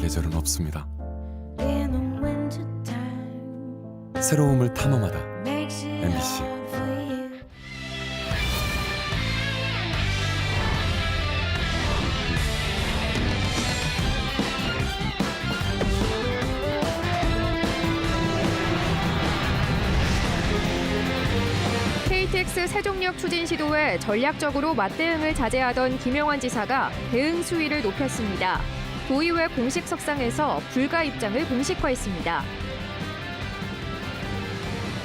계절은 없습니다. 새로움을 탐험하다. MBC. KTX 세종역 추진 시도에 전략적으로 맞대응을 자제하던 김영환 지사가 대응 수위를 높였습니다. 도의회 공식 석상에서 불가 입장을 공식화했습니다.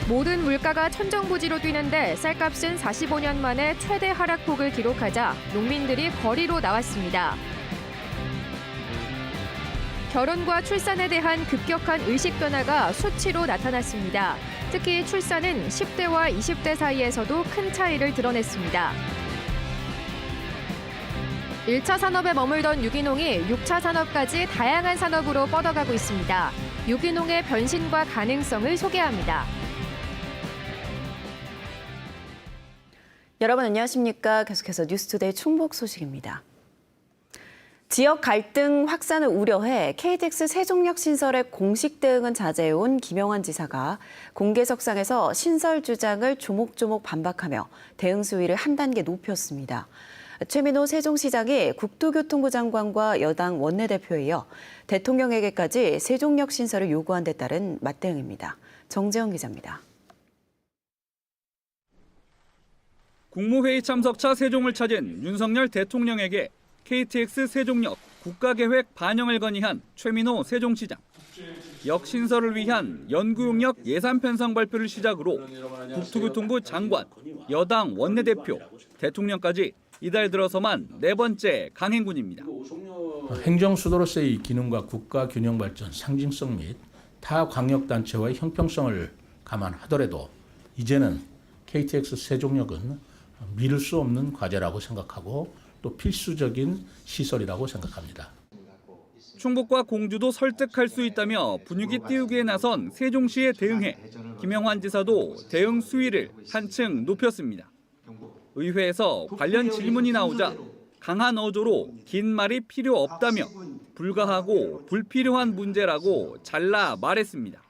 모든 물가가 천정부지로 뛰는데 쌀값은 45년 만에 최대 하락폭을 기록하자 농민들이 거리로 나왔습니다. 결혼과 출산에 대한 급격한 의식 변화가 수치로 나타났습니다. 특히 출산은 10대와 20대 사이에서도 큰 차이를 드러냈습니다. 1차 산업에 머물던 유기농이 6차 산업까지 다양한 산업으로 뻗어가고 있습니다. 유기농의 변신과 가능성을 소개합니다. 여러분 안녕하십니까? 계속해서 뉴스투데이 충북 소식입니다. 지역 갈등 확산을 우려해 KTX 세종역 신설의 공식 대응은 자제해온 김영환 지사가 공개석상에서 신설 주장을 조목조목 반박하며 대응 수위를 한 단계 높였습니다. 최민호 세종시장이 국토교통부 장관과 여당 원내대표에 이어 대통령에게까지 세종역 신설을 요구한 데 따른 맞대응입니다. 정재영 기자입니다. 국무회의 참석차 세종을 찾은 윤석열 대통령에게 KTX 세종역 국가계획 반영을 건의한 최민호 세종시장. 역 신설을 위한 연구용역 예산 편성 발표를 시작으로 국토교통부 장관, 여당 원내대표, 대통령까지 이달 들어서만 네 번째 강행군입니다. 행정수도로서의 기능과 국가 균형 발전 상징성 및 타 광역단체와의 형평성을 감안하더라도 이제는 KTX 세종역은 미룰 수 없는 과제라고 생각하고 또 필수적인 시설이라고 생각합니다. 충북과 공주도 설득할 수 있다며 분위기 띄우기에 나선 세종시에 대응해 김영환 지사도 대응 수위를 한층 높였습니다. 의회에서 관련 질문이 나오자 강한 어조로 긴 말이 필요 없다며 불가하고 불필요한 문제라고 잘라 말했습니다.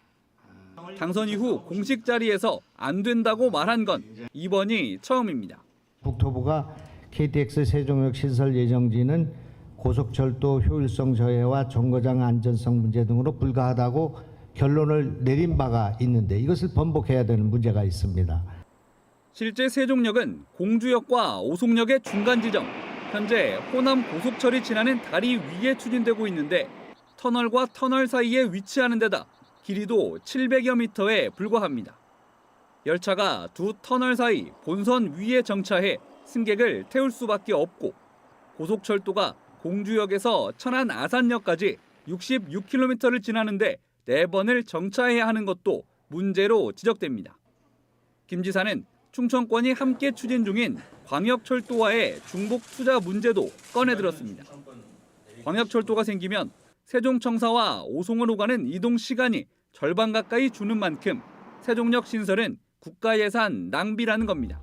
당선 이후 공식 자리에서 안 된다고 말한 건 이번이 처음입니다. 국토부가 KTX 세종역 신설 예정지는 고속철도 효율성 저해와 정거장 안전성 문제 등으로 불가하다고 결론을 내린 바가 있는데 이것을 번복해야 되는 문제가 있습니다. 실제 세종역은 공주역과 오송역의 중간 지점, 현재 호남 고속철이 지나는 다리 위에 추진되고 있는데 터널과 터널 사이에 위치하는 데다 길이도 700여 미터에 불과합니다. 열차가 두 터널 사이 본선 위에 정차해 승객을 태울 수밖에 없고 고속철도가 공주역에서 천안 아산역까지 66km를 지나는데 4번을 정차해야 하는 것도 문제로 지적됩니다. 김 지사는 충청권이 함께 추진 중인 광역철도와의 중복 투자 문제도 꺼내들었습니다. 광역철도가 생기면 세종청사와 오송으로 가는 이동 시간이 절반 가까이 주는 만큼 세종역 신설은 국가 예산 낭비라는 겁니다.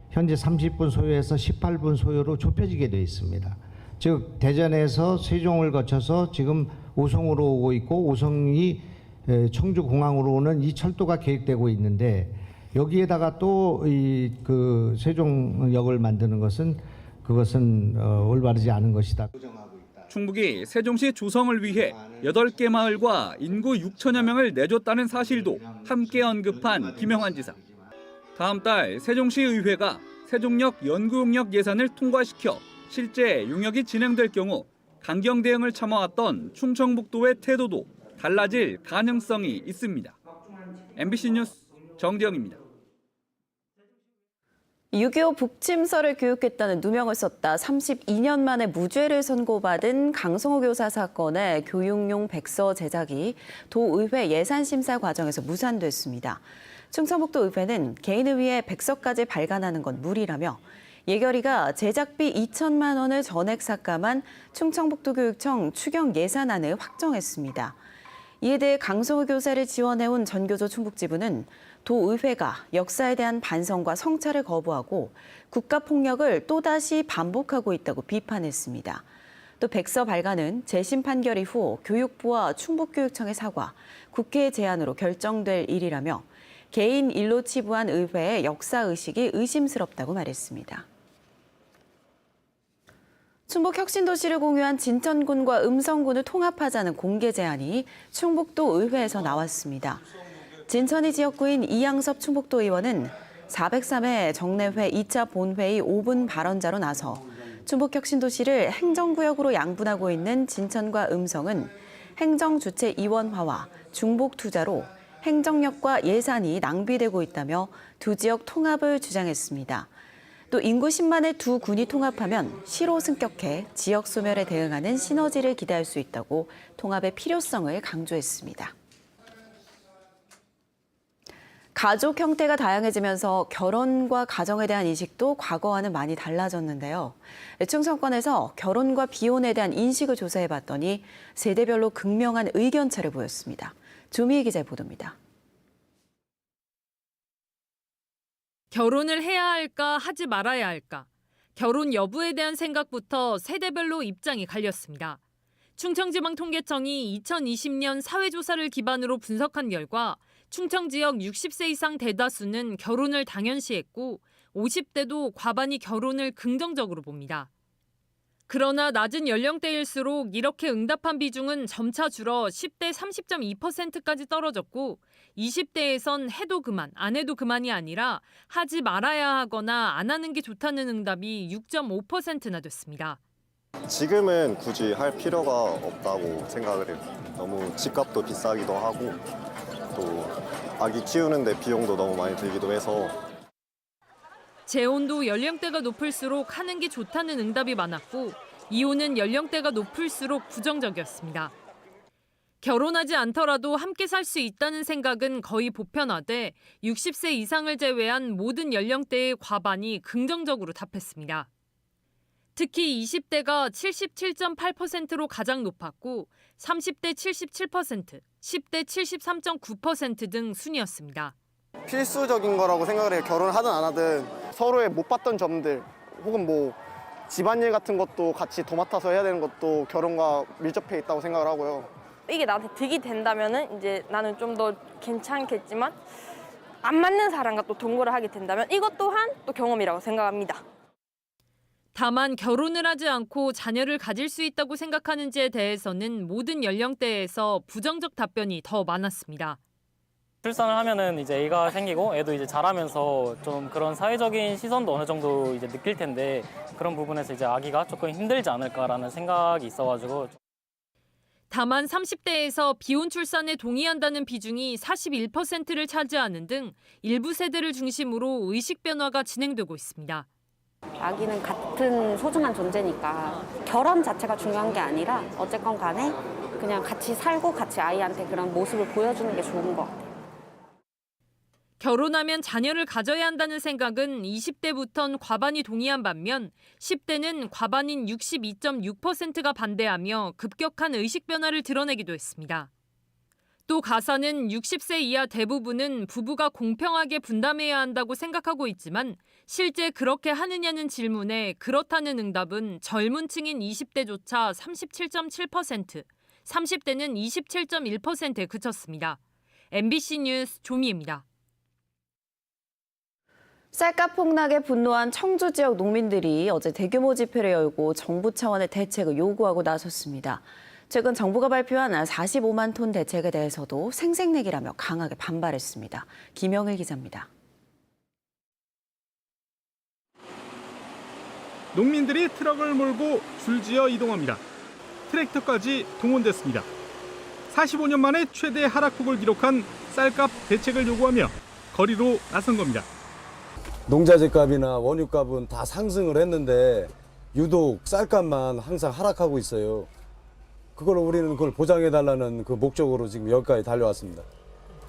현재 30분 소요에서 18분 소요로 좁혀지게 되어 있습니다. 즉 대전에서 세종을 거쳐서 지금 오송으로 오고 있고 오송이 청주공항으로 오는 이 철도가 계획되고 있는데 여기에다가 또 그 세종역을 만드는 것은 올바르지 않은 것이다. 충북이 세종시 조성을 위해 8개 마을과 인구 6천여 명을 내줬다는 사실도 함께 언급한 김영환 지사. 다음 달 세종시 의회가 세종역 연구용역 예산을 통과시켜 실제 용역이 진행될 경우 강경 대응을 참아왔던 충청북도의 태도도 달라질 가능성이 있습니다. MBC 뉴스 정재영입니다. 6.25 북침서를 교육했다는 누명을 썼다 32년 만에 무죄를 선고받은 강성호 교사 사건의 교육용 백서 제작이 도의회 예산심사 과정에서 무산됐습니다. 충청북도 의회는 개인을 위해 백서까지 발간하는 건 무리라며 예결위가 제작비 2천만 원을 전액 삭감한 충청북도교육청 추경 예산안을 확정했습니다. 이에 대해 강성호 교사를 지원해온 전교조 충북지부는 도의회가 역사에 대한 반성과 성찰을 거부하고 국가폭력을 또다시 반복하고 있다고 비판했습니다. 또 백서 발간은 재심 판결 이후 교육부와 충북교육청의 사과, 국회 제안으로 결정될 일이라며 개인 일로 치부한 의회의 역사의식이 의심스럽다고 말했습니다. 충북 혁신도시를 공유한 진천군과 음성군을 통합하자는 공개 제안이 충북도 의회에서 나왔습니다. 진천이 지역구인 이양섭 충북도 의원은 403회 정례회 2차 본회의 5분 발언자로 나서 충북혁신도시를 행정구역으로 양분하고 있는 진천과 음성은 행정주체 이원화와 중복투자로 행정력과 예산이 낭비되고 있다며 두 지역 통합을 주장했습니다. 또 인구 10만의 두 군이 통합하면 시로 승격해 지역 소멸에 대응하는 시너지를 기대할 수 있다고 통합의 필요성을 강조했습니다. 가족 형태가 다양해지면서 결혼과 가정에 대한 인식도 과거와는 많이 달라졌는데요. 충청권에서 결혼과 비혼에 대한 인식을 조사해봤더니 세대별로 극명한 의견차를 보였습니다. 조미희 기자의 보도입니다. 결혼을 해야 할까 하지 말아야 할까. 결혼 여부에 대한 생각부터 세대별로 입장이 갈렸습니다. 충청지방통계청이 2020년 사회조사를 기반으로 분석한 결과 충청 지역 60세 이상 대다수는 결혼을 당연시했고 50대도 과반이 결혼을 긍정적으로 봅니다. 그러나 낮은 연령대일수록 이렇게 응답한 비중은 점차 줄어 10대 30.2%까지 떨어졌고 20대에선 해도 그만, 안 해도 그만이 아니라 하지 말아야 하거나 안 하는 게 좋다는 응답이 6.5%나 됐습니다. 지금은 굳이 할 필요가 없다고 생각을 해요. 너무 집값도 비싸기도 하고 또 아기 키우는데 비용도 너무 많이 들기도 해서. 재혼도 연령대가 높을수록 하는 게 좋다는 응답이 많았고 이혼은 연령대가 높을수록 부정적이었습니다. 결혼하지 않더라도 함께 살 수 있다는 생각은 거의 보편화돼 60세 이상을 제외한 모든 연령대의 과반이 긍정적으로 답했습니다. 특히 20대가 77.8%로 가장 높았고 30대 77%, 10대 73.9% 등 순이었습니다. 필수적인 거라고 생각을 해요. 결혼을 하든 안 하든 서로의 못 봤던 점들 혹은 뭐 집안일 같은 것도 같이 도맡아서 해야 되는 것도 결혼과 밀접해 있다고 생각을 하고요. 이게 나한테 득이 된다면은 이제 나는 좀 더 괜찮겠지만 안 맞는 사람과 또 동거를 하게 된다면 이것 또한 또 경험이라고 생각합니다. 다만 결혼을 하지 않고 자녀를 가질 수 있다고 생각하는지에 대해서는 모든 연령대에서 부정적 답변이 더 많았습니다. 출산을 하면은 이제 애가 생기고 애도 이제 자라면서 좀 그런 사회적인 시선도 어느 정도 이제 느낄 텐데 그런 부분에서 이제 아기가 조금 힘들지 않을까라는 생각이 있어가지고. 다만 30대에서 비혼 출산에 동의한다는 비중이 41%를 차지하는 등 일부 세대를 중심으로 의식 변화가 진행되고 있습니다. 아기는 같은 소중한 존재니까 결혼 자체가 중요한 게 아니라 어쨌건 간에 그냥 같이 살고 같이 아이한테 그런 모습을 보여주는 게 좋은 것 같아요. 결혼하면 자녀를 가져야 한다는 생각은 20대부터는 과반이 동의한 반면 10대는 과반인 62.6%가 반대하며 급격한 의식 변화를 드러내기도 했습니다. 또 가사는 60세 이하 대부분은 부부가 공평하게 분담해야 한다고 생각하고 있지만 실제 그렇게 하느냐는 질문에 그렇다는 응답은 젊은 층인 20대조차 37.7%, 30대는 27.1%에 그쳤습니다. MBC 뉴스 조미입니다. 쌀값 폭락에 분노한 청주 지역 농민들이 어제 대규모 집회를 열고 정부 차원의 대책을 요구하고 나섰습니다. 최근 정부가 발표한 45만 톤 대책에 대해서도 생색내기라며 강하게 반발했습니다. 김영일 기자입니다. 농민들이 트럭을 몰고 줄지어 이동합니다. 트랙터까지 동원됐습니다. 45년 만에 최대 하락폭을 기록한 쌀값 대책을 요구하며 거리로 나선 겁니다. 농자재값이나 원유값은 다 상승을 했는데 유독 쌀값만 항상 하락하고 있어요. 우리는 그걸 보장해달라는 그 목적으로 지금 여기까지 달려왔습니다.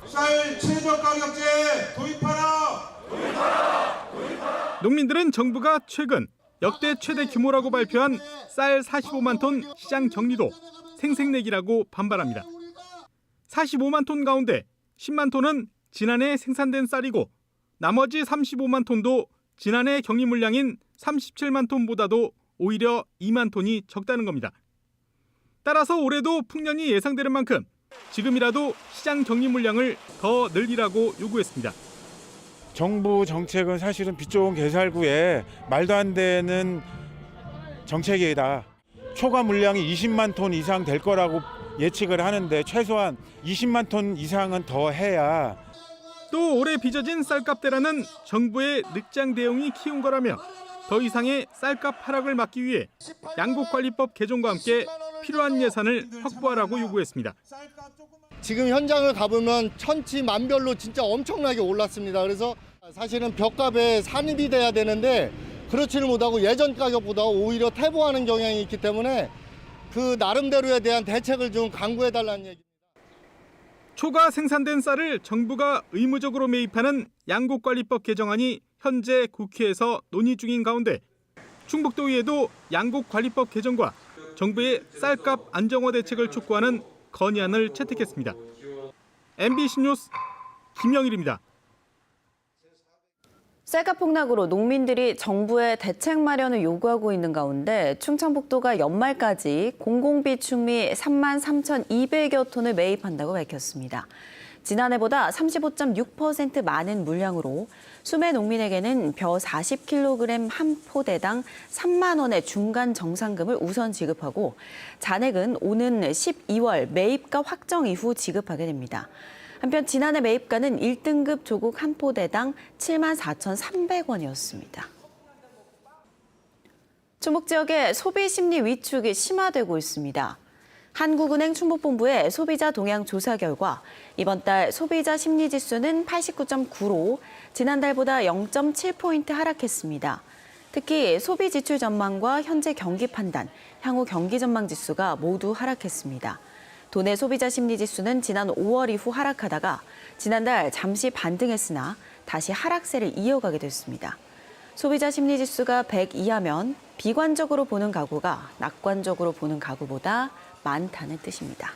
쌀 최저가격제 도입하라! 농민들은 정부가 최근 역대 최대 규모라고 발표한 쌀 45만 톤 시장 격리도 생색내기라고 반발합니다. 45만 톤 가운데 10만 톤은 지난해 생산된 쌀이고 나머지 35만 톤도 지난해 격리 물량인 37만 톤보다도 오히려 2만 톤이 적다는 겁니다. 따라서 올해도 풍년이 예상되는 만큼 지금이라도 시장 격리 물량을 더 늘리라고 요구했습니다. 정부 정책은 사실은 빛 좋은 개살구에 말도 안 되는 정책이다. 초과 물량이 20만 톤 이상 될 거라고 예측을 하는데 최소한 20만 톤 이상은 더 해야. 또 올해 빚어진 쌀값 대란은 정부의 늑장 대응이 키운 거라며 더 이상의 쌀값 하락을 막기 위해 양곡관리법 개정과 함께 필요한 예산을 확보하라고 요구했습니다. 지금 현장을 가보면 천지만별로 진짜 엄청나게 올랐습니다. 그래서 사실은 벽값에 산입이 돼야 되는데 그렇지는 못하고 예전 가격보다 오히려 퇴보하는 경향이 있기 때문에 그 나름대로에 대한 대책을 좀 강구해달라는 얘기입니다. 초과 생산된 쌀을 정부가 의무적으로 매입하는 양곡관리법 개정안이 현재 국회에서 논의 중인 가운데 충북도의회도 양곡관리법 개정과 정부의 쌀값 안정화 대책을 촉구하는 건의안을 채택했습니다. MBC 뉴스 김영일입니다. 쌀값 폭락으로 농민들이 정부의 대책 마련을 요구하고 있는 가운데 충청북도가 연말까지 공공비축미 33,200여 톤을 매입한다고 밝혔습니다. 지난해보다 35.6% 많은 물량으로 수매 농민에게는 벼 40kg 한 포대당 3만 원의 중간 정상금을 우선 지급하고 잔액은 오는 12월 매입가 확정 이후 지급하게 됩니다. 한편 지난해 매입가는 1등급 조국 한 포대당 74,300원이었습니다. 충북 지역의 소비 심리 위축이 심화되고 있습니다. 한국은행 충북본부의 소비자 동향 조사 결과 이번 달 소비자 심리지수는 89.9로 지난달보다 0.7포인트 하락했습니다. 특히 소비 지출 전망과 현재 경기 판단, 향후 경기 전망 지수가 모두 하락했습니다. 도내 소비자 심리지수는 지난 5월 이후 하락하다가 지난달 잠시 반등했으나 다시 하락세를 이어가게 됐습니다. 소비자 심리지수가 100 이하면 비관적으로 보는 가구가 낙관적으로 보는 가구보다 많다는 뜻입니다.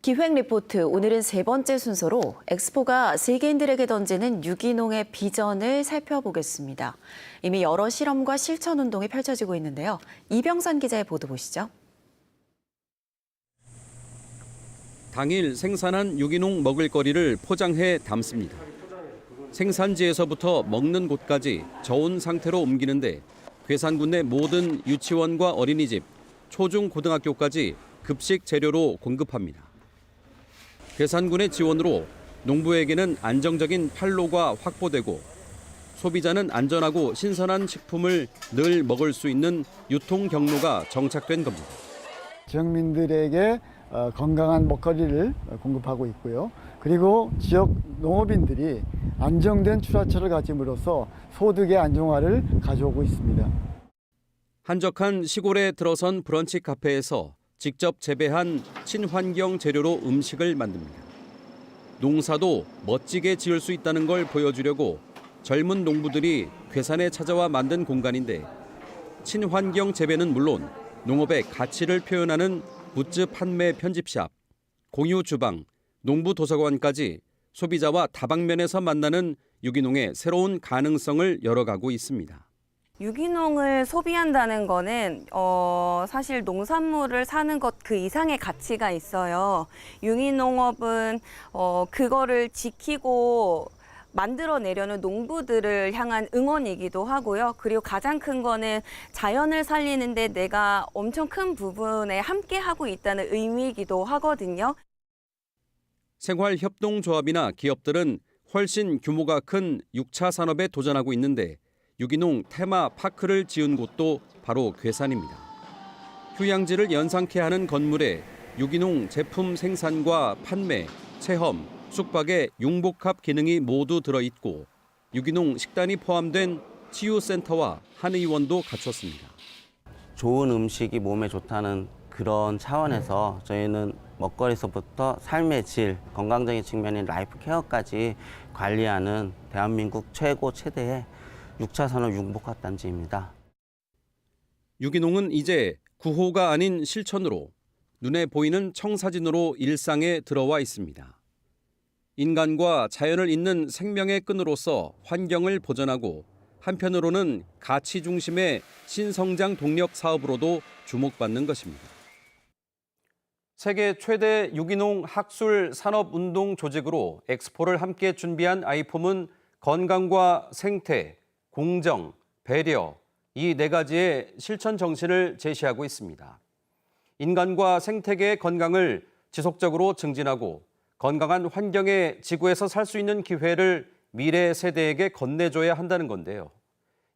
기획 리포트, 오늘은 세 번째 순서로 엑스포가 세계인들에게 던지는 유기농의 비전을 살펴보겠습니다. 이미 여러 실험과 실천 운동이 펼쳐지고 있는데요. 이병선 기자의 보도 보시죠. 당일 생산한 유기농 먹을거리를 포장해 담습니다. 생산지에서부터 먹는 곳까지 저온 상태로 옮기는데 괴산군 내 모든 유치원과 어린이집, 초중 고등학교까지 급식 재료로 공급합니다. 괴산군의 지원으로 농부에게는 안정적인 판로가 확보되고 소비자는 안전하고 신선한 식품을 늘 먹을 수 있는 유통 경로가 정착된 겁니다. 지역민들에게 건강한 먹거리를 공급하고 있고요. 그리고 지역 농업인들이 안정된 출하처를 가짐으로써 소득의 안정화를 가져오고 있습니다. 한적한 시골에 들어선 브런치 카페에서 직접 재배한 친환경 재료로 음식을 만듭니다. 농사도 멋지게 지을 수 있다는 걸 보여주려고 젊은 농부들이 괴산에 찾아와 만든 공간인데 친환경 재배는 물론 농업의 가치를 표현하는 굿즈 판매 편집샵, 공유 주방, 농부 도서관까지 소비자와 다방면에서 만나는 유기농의 새로운 가능성을 열어가고 있습니다. 유기농을 소비한다는 거는 사실 농산물을 사는 것 그 이상의 가치가 있어요. 유기농업은 그거를 지키고 만들어내려는 농부들을 향한 응원이기도 하고요. 그리고 가장 큰 거는 자연을 살리는데 내가 엄청 큰 부분에 함께하고 있다는 의미이기도 하거든요. 생활협동조합이나 기업들은 훨씬 규모가 큰 6차 산업에 도전하고 있는데 유기농 테마파크를 지은 곳도 바로 괴산입니다. 휴양지를 연상케 하는 건물에 유기농 제품 생산과 판매, 체험, 숙박의 융복합 기능이 모두 들어있고 유기농 식단이 포함된 치유센터와 한의원도 갖췄습니다. 좋은 음식이 몸에 좋다는 그런 차원에서 저희는 먹거리에서부터 삶의 질, 건강적인 측면인 라이프 케어까지 관리하는 대한민국 최대의 6차 산업 융복합 단지입니다. 유기농은 이제 구호가 아닌 실천으로 눈에 보이는 청사진으로 일상에 들어와 있습니다. 인간과 자연을 잇는 생명의 끈으로서 환경을 보전하고 한편으로는 가치 중심의 신성장 동력 사업으로도 주목받는 것입니다. 세계 최대 유기농 학술 산업 운동 조직으로 엑스포를 함께 준비한 아이폼은 건강과 생태, 공정, 배려 이 네 가지의 실천 정신을 제시하고 있습니다. 인간과 생태계의 건강을 지속적으로 증진하고 건강한 환경의 지구에서 살 수 있는 기회를 미래 세대에게 건네줘야 한다는 건데요.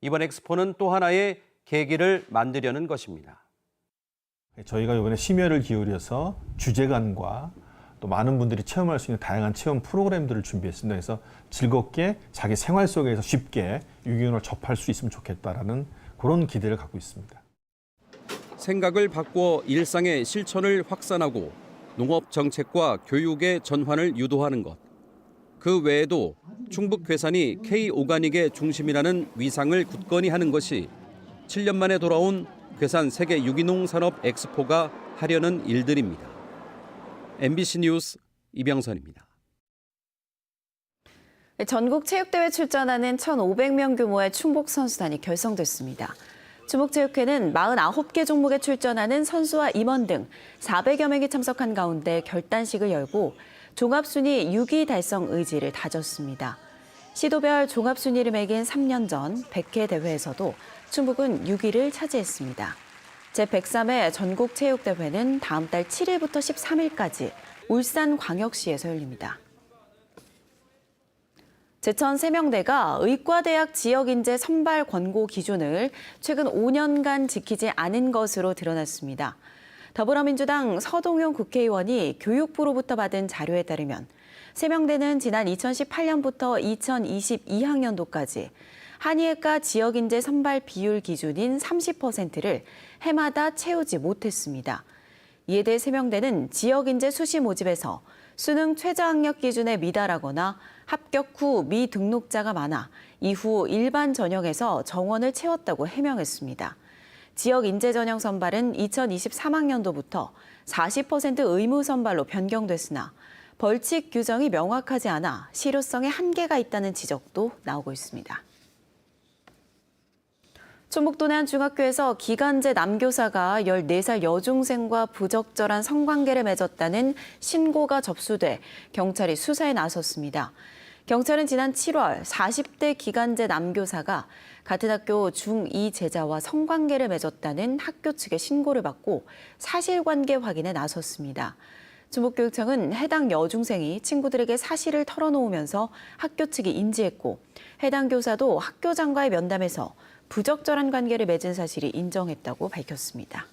이번 엑스포는 또 하나의 계기를 만들려는 것입니다. 저희가 이번에 심혈을 기울여서 주제관과 또 많은 분들이 체험할 수 있는 다양한 체험 프로그램들을 준비했습니다. 그래서 즐겁게 자기 생활 속에서 쉽게 유기농을 접할 수 있으면 좋겠다라는 그런 기대를 갖고 있습니다. 생각을 바꾸어 일상의 실천을 확산하고 농업 정책과 교육의 전환을 유도하는 것. 그 외에도 충북 괴산이 K-오가닉의 중심이라는 위상을 굳건히 하는 것이 7년 만에 돌아온 괴산 세계 유기농 산업 엑스포가 하려는 일들입니다. MBC 뉴스 이병선입니다. 전국 체육대회 출전하는 1,500명 규모의 충북 선수단이 결성됐습니다. 충북체육회는 49개 종목에 출전하는 선수와 임원 등 400여 명이 참석한 가운데 결단식을 열고 종합순위 6위 달성 의지를 다졌습니다. 시도별 종합순위를 매긴 3년 전 100회 대회에서도 충북은 6위를 차지했습니다. 제103회 전국체육대회는 다음 달 7일부터 13일까지 울산광역시에서 열립니다. 제천 세명대가 의과대학 지역인재 선발 권고 기준을 최근 5년간 지키지 않은 것으로 드러났습니다. 더불어민주당 서동용 국회의원이 교육부로부터 받은 자료에 따르면 세명대는 지난 2018년부터 2022학년도까지 한의학과 지역인재 선발 비율 기준인 30%를 해마다 채우지 못했습니다. 이에 대해 세명대는 지역인재 수시 모집에서 수능 최저학력 기준에 미달하거나 합격 후 미등록자가 많아 이후 일반 전형에서 정원을 채웠다고 해명했습니다. 지역 인재 전형 선발은 2023학년도부터 40% 의무 선발로 변경됐으나 벌칙 규정이 명확하지 않아 실효성에 한계가 있다는 지적도 나오고 있습니다. 충북도내 한 중학교에서 기간제 남교사가 14살 여중생과 부적절한 성관계를 맺었다는 신고가 접수돼 경찰이 수사에 나섰습니다. 경찰은 지난 7월 40대 기간제 남교사가 같은 학교 중2 제자와 성관계를 맺었다는 학교 측의 신고를 받고 사실관계 확인에 나섰습니다. 충북교육청은 해당 여중생이 친구들에게 사실을 털어놓으면서 학교 측이 인지했고 해당 교사도 학교장과의 면담에서 부적절한 관계를 맺은 사실이 인정했다고 밝혔습니다.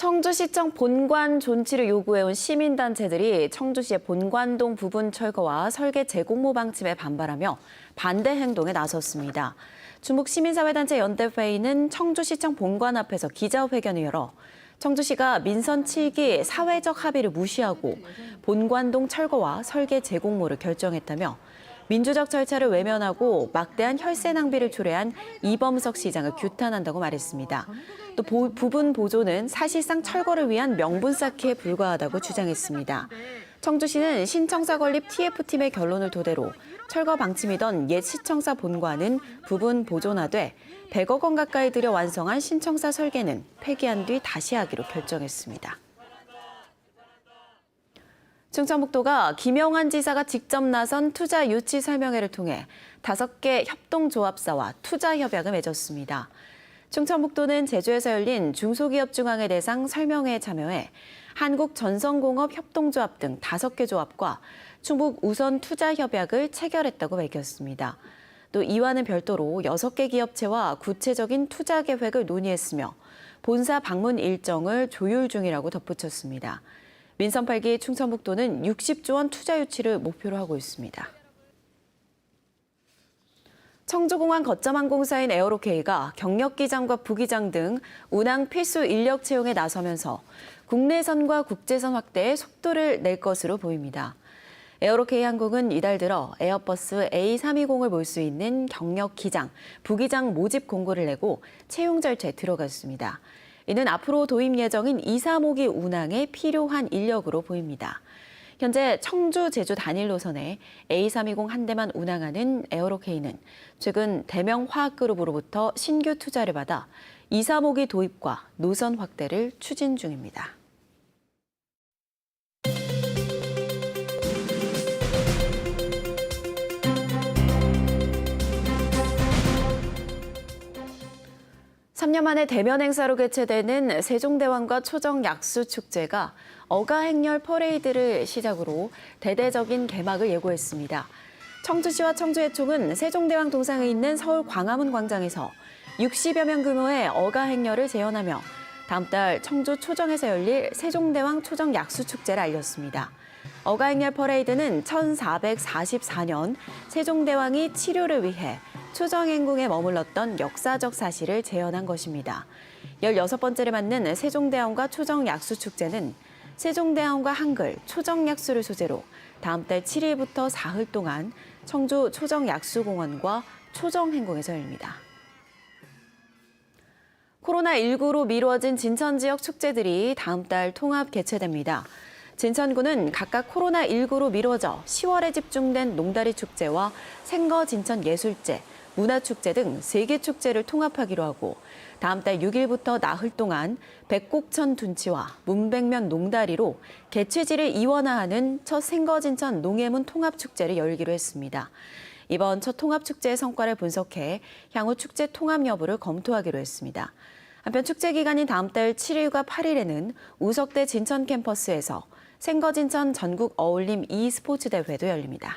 청주시청 본관 존치를 요구해온 시민단체들이 청주시의 본관동 부분 철거와 설계 재공모 방침에 반발하며 반대 행동에 나섰습니다. 충북시민사회단체 연대회의는 청주시청 본관 앞에서 기자회견을 열어 청주시가 민선 7기 사회적 합의를 무시하고 본관동 철거와 설계 재공모를 결정했다며 민주적 절차를 외면하고 막대한 혈세 낭비를 초래한 이범석 시장을 규탄한다고 말했습니다. 또 부분 보조는 사실상 철거를 위한 명분 쌓기에 불과하다고 주장했습니다. 청주시는 신청사 건립 TF팀의 결론을 토대로 철거 방침이던 옛 시청사 본관은 부분 보존화돼 100억 원 가까이 들여 완성한 신청사 설계는 폐기한 뒤 다시 하기로 결정했습니다. 충청북도가 김영환 지사가 직접 나선 투자 유치 설명회를 통해 5개 협동조합사와 투자 협약을 맺었습니다. 충청북도는 제주에서 열린 중소기업중앙회 대상 설명회에 참여해 한국전성공업협동조합 등 5개 조합과 충북 우선 투자 협약을 체결했다고 밝혔습니다. 또 이와는 별도로 6개 기업체와 구체적인 투자 계획을 논의했으며 본사 방문 일정을 조율 중이라고 덧붙였습니다. 민선 8기 충청북도는 60조 원 투자 유치를 목표로 하고 있습니다. 청주공항 거점항공사인 에어로케이가 경력기장과 부기장 등 운항 필수 인력 채용에 나서면서 국내선과 국제선 확대에 속도를 낼 것으로 보입니다. 에어로케이 항공은 이달 들어 에어버스 A320을 몰 수 있는 경력기장, 부기장 모집 공고를 내고 채용 절차에 들어갔습니다. 이는 앞으로 도입 예정인 2, 3호기 운항에 필요한 인력으로 보입니다. 현재 청주, 제주 단일 노선에 A320 한 대만 운항하는 에어로케이는 최근 대명화학그룹으로부터 신규 투자를 받아 2, 3호기 도입과 노선 확대를 추진 중입니다. (3년) 만에 대면 행사로 개최되는 세종대왕과 초정약수축제가 어가행렬 퍼레이드를 시작으로 대대적인 개막을 예고했습니다. 청주시와 청주해총은 세종대왕 동상이 있는 서울 광화문 광장에서 60여 명 규모의 어가행렬을 재현하며 다음 달 청주 초정에서 열릴 세종대왕 초정약수축제를 알렸습니다. 어가행렬 퍼레이드는 1444년 세종대왕이 치료를 위해 초정행궁에 머물렀던 역사적 사실을 재현한 것입니다. 16번째를 맞는 세종대왕과 초정약수축제는 세종대왕과 한글, 초정약수를 소재로 다음 달 7일부터 사흘 동안 청주 초정약수공원과 초정행궁에서 열립니다. 코로나19로 미뤄진 진천 지역 축제들이 다음 달 통합 개최됩니다. 진천구는 각각 코로나19로 미뤄져 10월에 집중된 농다리 축제와 생거 진천 예술제, 문화축제 등 3개 축제를 통합하기로 하고 다음 달 6일부터 나흘 동안 백곡천 둔치와 문백면 농다리로 개최지를 이원화하는 첫 생거진천 농해문 통합축제를 열기로 했습니다. 이번 첫 통합축제의 성과를 분석해 향후 축제 통합 여부를 검토하기로 했습니다. 한편 축제 기간인 다음 달 7일과 8일에는 우석대 진천 캠퍼스에서 생거진천 전국 어울림 e스포츠 대회도 열립니다.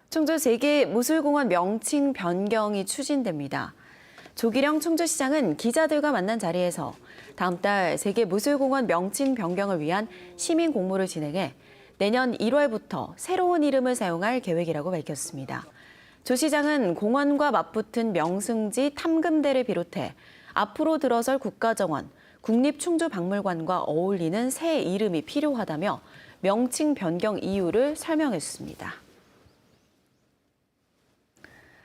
청주 세계 무술공원 명칭 변경이 추진됩니다. 조기령 청주시장은 기자들과 만난 자리에서 다음 달 세계 무술공원 명칭 변경을 위한 시민 공모를 진행해 내년 1월부터 새로운 이름을 사용할 계획이라고 밝혔습니다. 조 시장은 공원과 맞붙은 명승지 탐금대를 비롯해 앞으로 들어설 국가정원, 국립충주박물관과 어울리는 새 이름이 필요하다며 명칭 변경 이유를 설명했습니다.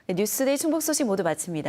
뉴스데이 충북 소식 모두 마칩니다.